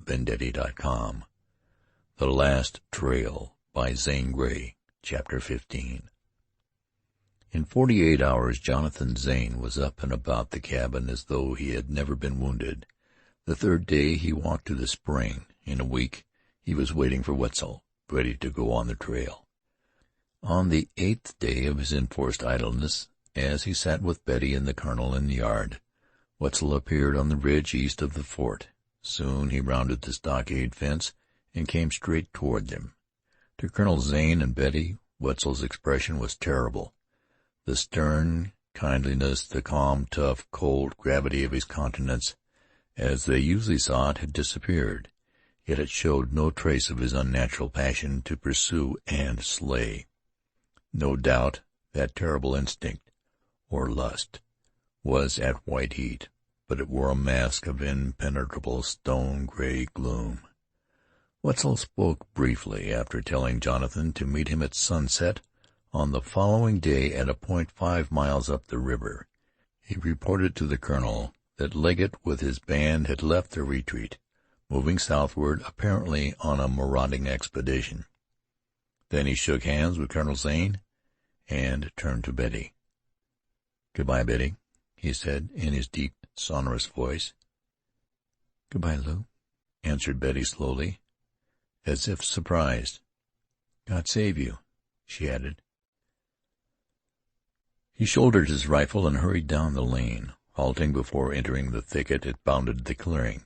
www.vendetti.com. The Last Trail by Zane Grey, Chapter 15. In 48 hours Jonathan Zane was up and about the cabin as though he had never been wounded. The third day he walked to the spring. In a week he was waiting for Wetzel, ready to go on the trail. On the 8th day of his enforced idleness, as he sat with Betty and the colonel in the yard, Wetzel appeared on the ridge east of the fort. Soon he rounded the stockade fence and came straight toward them. To Colonel Zane and Betty, Wetzel's expression was terrible. The stern kindliness, the calm, tough, cold gravity of his countenance, as they usually saw it, had disappeared, yet it showed no trace of his unnatural passion to pursue and slay. No doubt that terrible instinct, or lust, was at white heat, but it wore a mask of impenetrable stone-gray gloom. Wetzel spoke briefly after telling Jonathan to meet him at sunset on the following day at a point 5 miles up the river. He reported to the colonel that Leggett with his band had left their retreat, moving southward, apparently on a marauding expedition. Then he shook hands with Colonel Zane and turned to Betty. "Goodbye, Betty," he said in his deep, sonorous voice. "Goodbye, Lou," answered Betty slowly, as if surprised. "God save you," she added. He shouldered his rifle and hurried down the lane, halting before entering the thicket that bounded the clearing,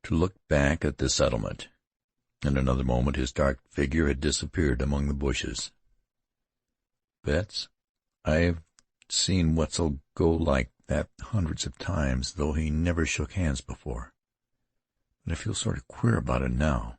to look back at the settlement. In another moment his dark figure had disappeared among the bushes. "Betts, I've seen Wetzel go like that hundreds of times, though he never shook hands before. But I feel sort of queer about it now.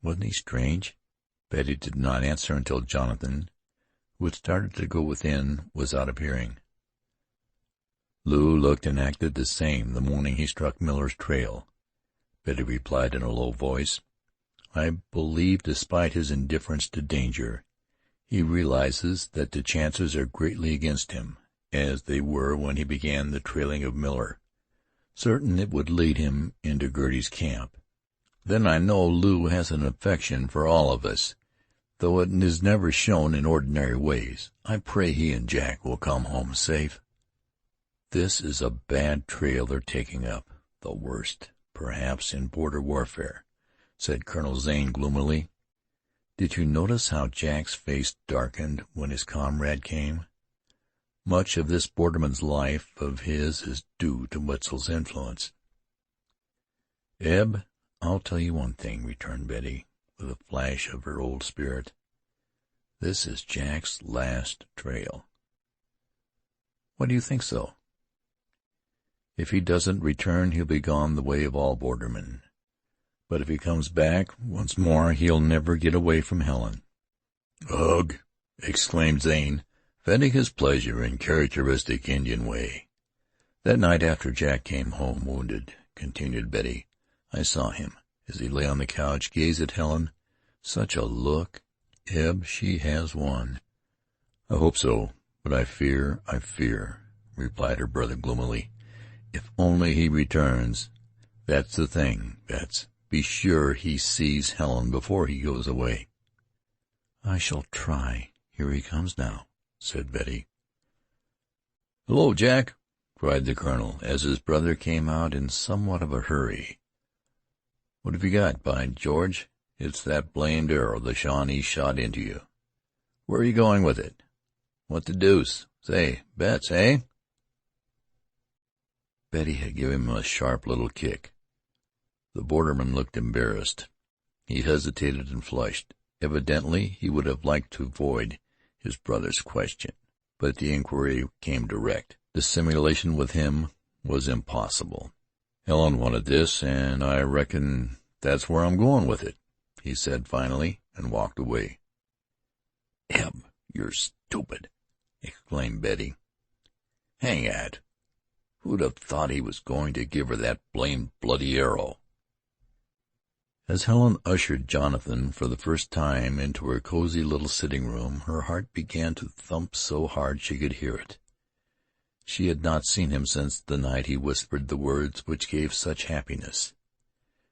Wasn't he strange?" Betty did not answer until Jonathan, who had started to go within, was out of hearing. Lou looked and acted the same the morning he struck Miller's trail. Betty replied in a low voice, "I believe, despite his indifference to danger, he realizes that the chances are greatly against him, as they were when he began the trailing of Miller, certain it would lead him into Girty's camp. Then I know Lou has an affection for all of us, though it is never shown in ordinary ways. I pray he and Jack will come home safe." "This is a bad trail they're taking up, the worst, perhaps, in border warfare," said Colonel Zane gloomily. "Did you notice how Jack's face darkened when his comrade came? Much of this borderman's life of his is due to Wetzel's influence." "Eb, I'll tell you one thing," returned Betty, with a flash of her old spirit. "This is Jack's last trail." "Why do you think so?" "If he doesn't return, he'll be gone the way of all bordermen. But if he comes back once more, he'll never get away from Helen." "Ugh!" exclaimed Zane, venting his pleasure in characteristic Indian way. "That night after Jack came home wounded," continued Betty, "I saw him, as he lay on the couch, gaze at Helen. Such a look! Eb, she has won." "I hope so, but I fear, replied her brother gloomily. "If only he returns. That's the thing, Betts. Be sure he sees Helen before he goes away." "I shall try. Here he comes now," said Betty. "Hello, Jack," cried the colonel, as his brother came out in somewhat of a hurry. "What have you got? By George, it's that blamed arrow the Shawnee shot into you. Where are you going with it? What the deuce? Say, Betts, eh?" Betty had given him a sharp little kick. The borderman looked embarrassed. He hesitated and flushed. Evidently he would have liked to avoid his brother's question, but the inquiry came direct. Dissimulation with him was impossible. "Helen wanted this, and I reckon that's where I'm going with it," he said finally, and walked away. "Eb, you're stupid," exclaimed Betty. "Hang it! Who'd have thought he was going to give her that blamed bloody arrow?" As Helen ushered Jonathan for the first time into her cozy little sitting room, her heart began to thump so hard she could hear it. She had not seen him since the night he whispered the words which gave such happiness.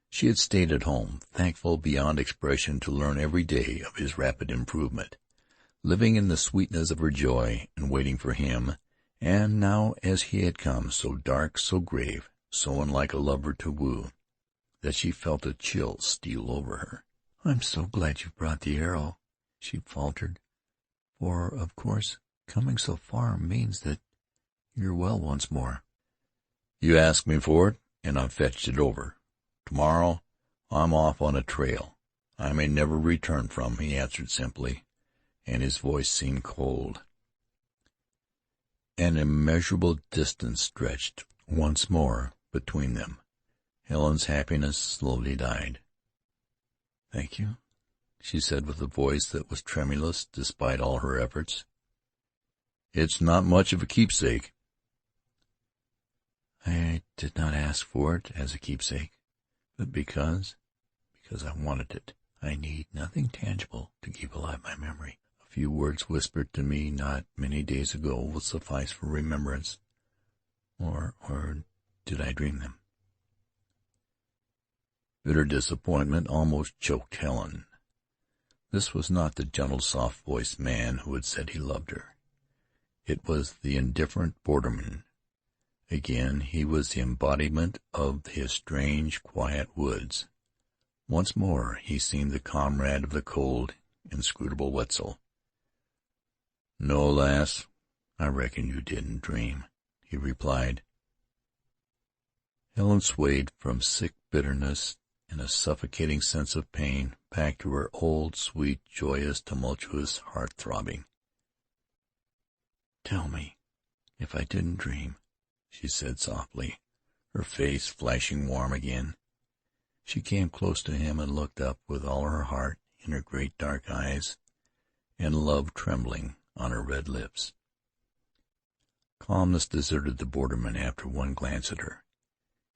She had stayed at home, thankful beyond expression to learn every day of his rapid improvement, living in the sweetness of her joy and waiting for him. And now as he had come, so dark, so grave, so unlike a lover to woo, that she felt a chill steal over her. "I'm so glad you brought the arrow," she faltered, "for, of course, coming so far means that you're well once more." "You asked me for it, and I've fetched it over. Tomorrow I'm off on a trail I may never return from," he answered simply, and his voice seemed cold. An immeasurable distance stretched once more between them. Helen's happiness slowly died. "Thank you," she said with a voice that was tremulous despite all her efforts. "It's not much of a keepsake." "I did not ask for it as a keepsake, but because I wanted it. I need nothing tangible to keep alive my memory. A few words whispered to me not many days ago will suffice for remembrance. Or did I dream them?" Bitter disappointment almost choked Helen. This was not the gentle, soft-voiced man who had said he loved her. It was the indifferent borderman. Again he was the embodiment of his strange, quiet woods. Once more he seemed the comrade of the cold, inscrutable Wetzel. "No, lass, I reckon you didn't dream," he replied. Helen swayed from sick bitterness and a suffocating sense of pain back to her old, sweet, joyous, tumultuous heart-throbbing. "Tell me if I didn't dream," she said softly, her face flashing warm again. She came close to him and looked up with all her heart in her great dark eyes, and love trembling on her red lips. Calmness deserted the borderman after one glance at her.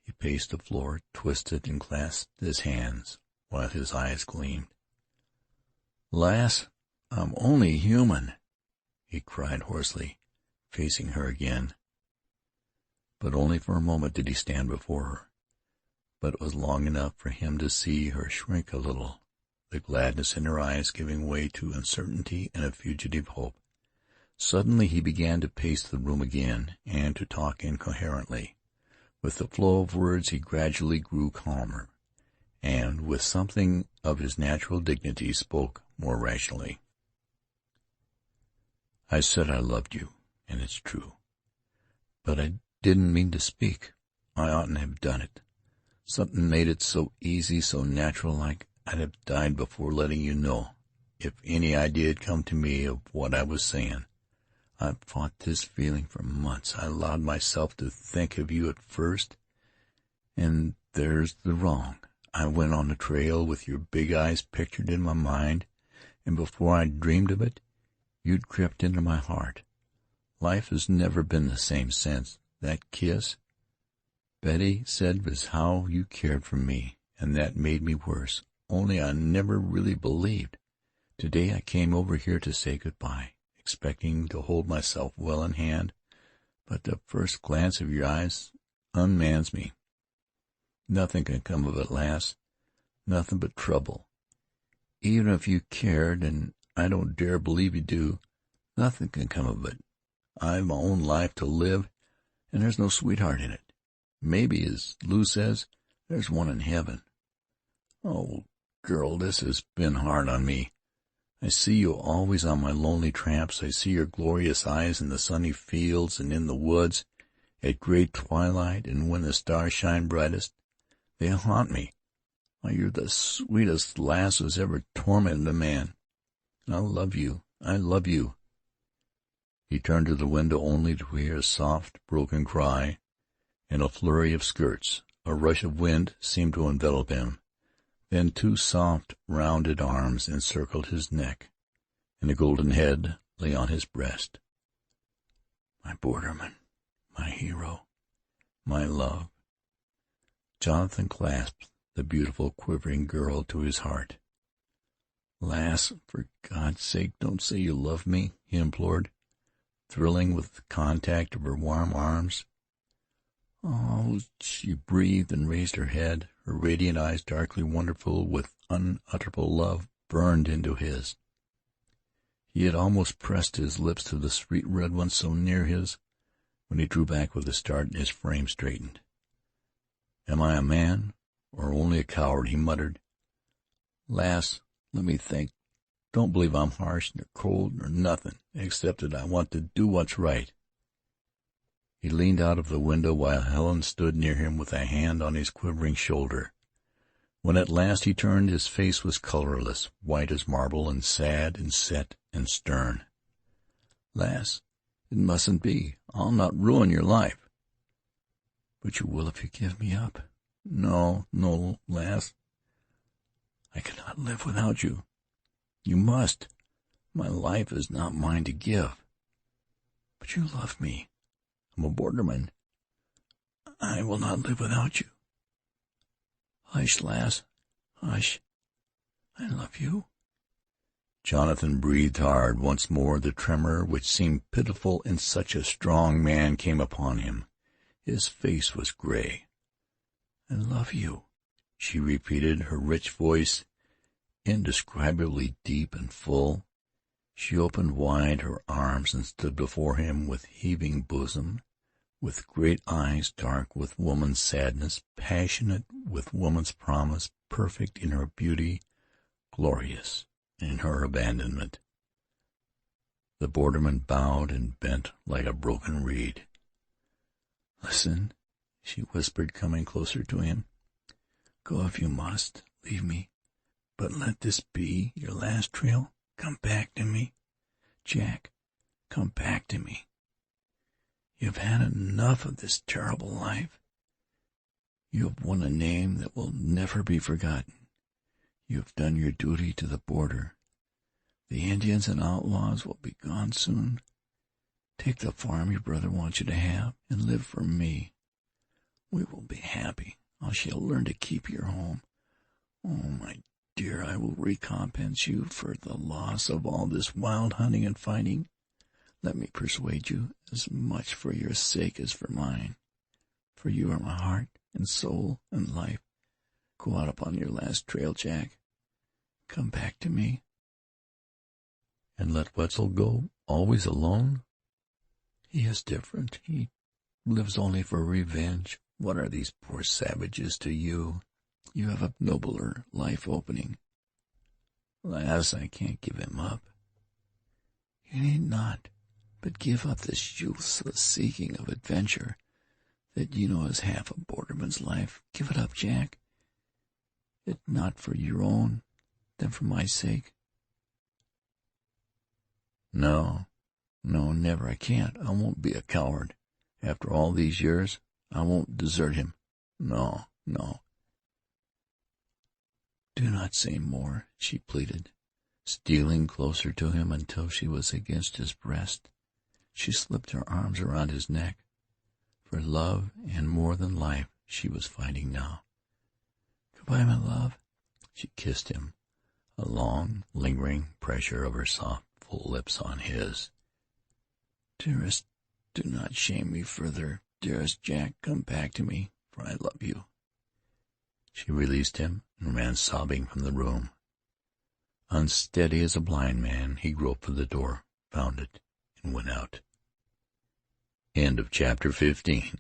He paced the floor, twisted and clasped his hands, while his eyes gleamed. "Lass, I'm only human," he cried hoarsely, facing her again. But only for a moment did he stand before her. But it was long enough for him to see her shrink a little, the gladness in her eyes giving way to uncertainty and a fugitive hope. Suddenly he began to pace the room again, and to talk incoherently. With the flow of words he gradually grew calmer, and with something of his natural dignity spoke more rationally. "I said I loved you, and it's true. But I didn't mean to speak. I oughtn't have done it. Something made it so easy, so natural like. I'd have died before letting you know, if any idea had come to me of what I was saying. I've fought this feeling for months. I allowed myself to think of you at first, and there's the wrong. I went on the trail with your big eyes pictured in my mind, and before I dreamed of it, you'd crept into my heart. Life has never been the same since. That kiss, Betty said, was how you cared for me, and that made me worse, only I never really believed. Today I came over here to say good-bye, expecting to hold myself well in hand, but the first glance of your eyes unmans me. Nothing can come of it, lass, nothing but trouble. Even if you cared, and I don't dare believe you do, nothing can come of it. I've my own life to live, and there's no sweetheart in it. Maybe, as Lou says, there's one in heaven. Oh, girl, this has been hard on me. I see you always on my lonely tramps. I see your glorious eyes in the sunny fields and in the woods, at gray twilight and when the stars shine brightest. They haunt me. Why, you're the sweetest lass who's ever tormented a man. I love you. I love you." He turned to the window only to hear a soft, broken cry and a flurry of skirts. A rush of wind seemed to envelop him. Then two soft, rounded arms encircled his neck, and a golden head lay on his breast. "My borderman, my hero, my love." Jonathan clasped the beautiful, quivering girl to his heart. "Lass, for God's sake, don't say you love me," he implored, thrilling with the contact of her warm arms. "Oh," she breathed and raised her head. Her radiant eyes, darkly wonderful with unutterable love, burned into his. He had almost pressed his lips to the sweet red ones so near his, when he drew back with a start and his frame straightened. "Am I a man, or only a coward?" he muttered. "Lass, let me think. Don't believe I'm harsh, nor cold, nor nothin', except that I want to do what's right." He leaned out of the window while Helen stood near him with a hand on his quivering shoulder. When at last he turned, his face was colorless, white as marble, and sad and set and stern. "Lass, it mustn't be. I'll not ruin your life." "But you will if you give me up." "No, no, lass. I cannot live without you." "You must. My life is not mine to give." "But you love me." "I'm a borderman. I will not live without you." "Hush, lass, hush. I love you." Jonathan breathed hard. Once more the tremor which seemed pitiful in such a strong man came upon him. His face was gray. "I love you," she repeated, her rich voice indescribably deep and full. She opened wide her arms and stood before him with heaving bosom, with great eyes dark with woman's sadness, passionate with woman's promise, perfect in her beauty, glorious in her abandonment. The borderman bowed and bent like a broken reed. "Listen," she whispered, coming closer to him. "Go if you must. Leave me. But let this be your last trail. Come back to me. Jack, come back to me. You've had enough of this terrible life. You have won a name that will never be forgotten. You have done your duty to the border. The Indians and outlaws will be gone soon. Take the farm your brother wants you to have, and live for me. We will be happy. I shall learn to keep your home. Oh, my dear, I will recompense you for the loss of all this wild hunting and fighting. Let me persuade you, as much for your sake as for mine. For you are my heart and soul and life. Go out upon your last trail, Jack. Come back to me." "And let Wetzel go, always alone?" "He is different. He lives only for revenge. What are these poor savages to you? You have a nobler life opening." "Lass, I can't give him up." "You need not, but give up this useless seeking of adventure that you know is half a borderman's life. Give it up, Jack. If not for your own, then for my sake." No, never. I can't. I won't be a coward. After all these years, I won't desert him. No. "Do not say more," she pleaded, stealing closer to him until she was against his breast. She slipped her arms around his neck. For love, and more than life, she was fighting now. "Goodbye, my love." She kissed him, a long, lingering pressure of her soft, full lips on his. "Dearest, do not shame me further. Dearest Jack, come back to me, for I love you." She released him and ran sobbing from the room. Unsteady as a blind man, he groped for the door, found it, and went out. End of chapter 15.